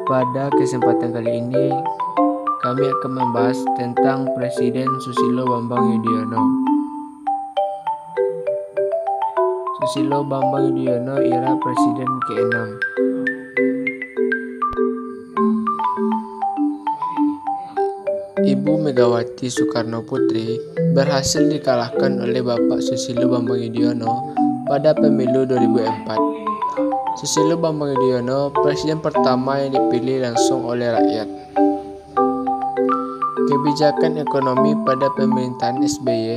Pada kesempatan kali ini, kami akan membahas tentang Presiden Susilo Bambang Yudhoyono. Susilo Bambang Yudhoyono era Presiden ke-6. Ibu Megawati Soekarno Putri berhasil dikalahkan oleh Bapak Susilo Bambang Yudhoyono pada pemilu 2004. Susilo Bambang Yudhoyono presiden pertama yang dipilih langsung oleh rakyat. Kebijakan ekonomi pada pemerintahan SBY,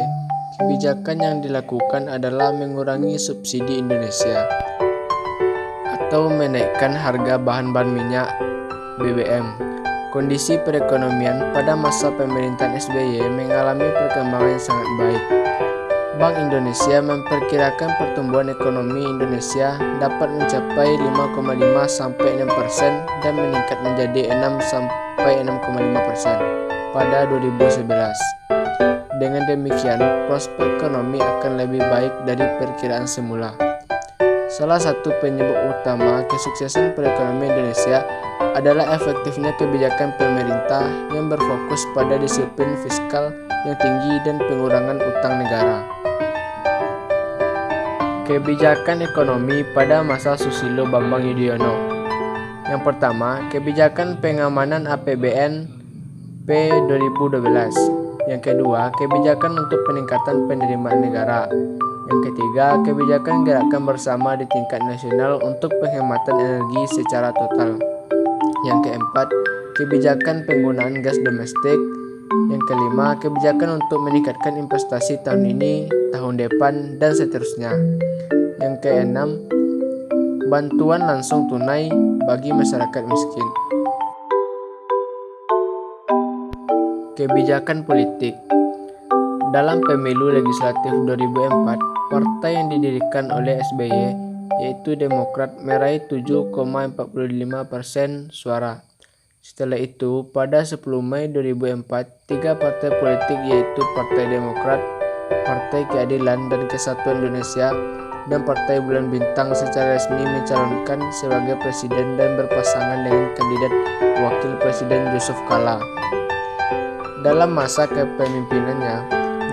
kebijakan yang dilakukan adalah mengurangi subsidi Indonesia atau menaikkan harga bahan-bahan minyak BBM. Kondisi perekonomian pada masa pemerintahan SBY mengalami perkembangan yang sangat baik. Bank Indonesia memperkirakan pertumbuhan ekonomi Indonesia dapat mencapai 5,5 sampai 6% dan meningkat menjadi 6 sampai 6,5% pada 2011. Dengan demikian, prospek ekonomi akan lebih baik dari perkiraan semula. Salah satu penyebab utama kesuksesan perekonomian Indonesia adalah efektifnya kebijakan pemerintah yang berfokus pada disiplin fiskal yang tinggi dan pengurangan utang negara. Kebijakan ekonomi pada masa Susilo Bambang Yudhoyono. Yang pertama, kebijakan pengamanan APBN P 2012. Yang kedua, kebijakan untuk peningkatan penerimaan negara. Yang ketiga, kebijakan gerakan bersama di tingkat nasional untuk penghematan energi secara total. Yang keempat, kebijakan penggunaan gas domestik. Yang kelima, kebijakan untuk meningkatkan investasi tahun ini, tahun depan, dan seterusnya. Yang keenam, bantuan langsung tunai bagi masyarakat miskin. Kebijakan politik. Dalam pemilu legislatif 2004, partai yang didirikan oleh SBY, yaitu Demokrat, meraih 7,45% suara. Setelah itu, pada 10 Mei 2004, 3 partai politik yaitu Partai Demokrat, Partai Keadilan dan Kesatuan Indonesia, dan Partai Bulan Bintang secara resmi mencalonkan sebagai presiden dan berpasangan dengan kandidat wakil presiden Yusuf Kala. Dalam masa kepemimpinannya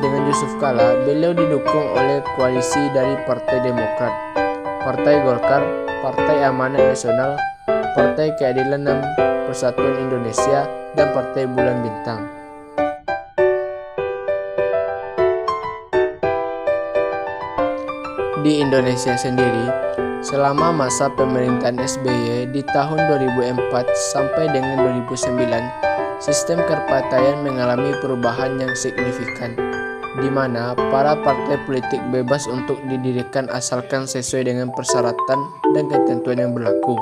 dengan Yusuf Kala, beliau didukung oleh koalisi dari Partai Demokrat, Partai Golkar, Partai Amanat Nasional, Partai Keadilan dan Persatuan Indonesia, dan Partai Bulan Bintang. Di Indonesia sendiri, selama masa pemerintahan SBY di tahun 2004 sampai dengan 2009, sistem kepartaian mengalami perubahan yang signifikan, di mana para partai politik bebas untuk didirikan asalkan sesuai dengan persyaratan dan ketentuan yang berlaku,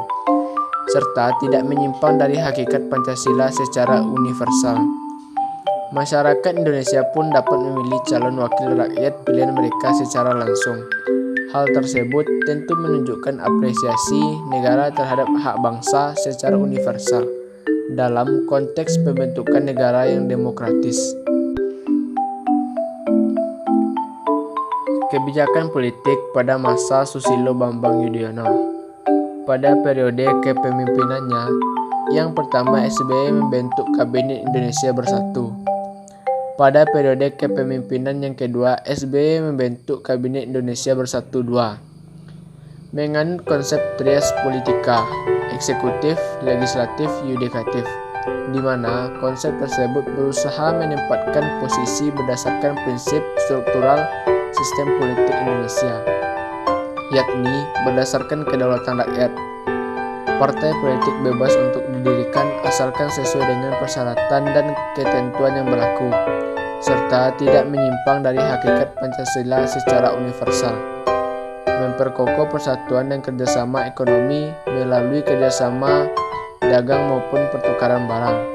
serta tidak menyimpang dari hakikat Pancasila secara universal. Masyarakat Indonesia pun dapat memilih calon wakil rakyat pilihan mereka secara langsung. Hal tersebut tentu menunjukkan apresiasi negara terhadap hak bangsa secara universal dalam konteks pembentukan negara yang demokratis. Kebijakan politik pada masa Susilo Bambang Yudhoyono. Pada periode kepemimpinannya, yang pertama SBY membentuk Kabinet Indonesia Bersatu. Pada periode kepemimpinan yang kedua, SBY membentuk Kabinet Indonesia Bersatu II. Menganut konsep trias politika, eksekutif, legislatif, yudikatif, di mana konsep tersebut berusaha menempatkan posisi berdasarkan prinsip struktural sistem politik Indonesia, yakni berdasarkan kedaulatan rakyat. Partai politik bebas untuk didirikan asalkan sesuai dengan persyaratan dan ketentuan yang berlaku, serta tidak menyimpang dari hakikat Pancasila secara universal. Memperkokoh persatuan dan kerjasama ekonomi melalui kerjasama dagang maupun pertukaran barang.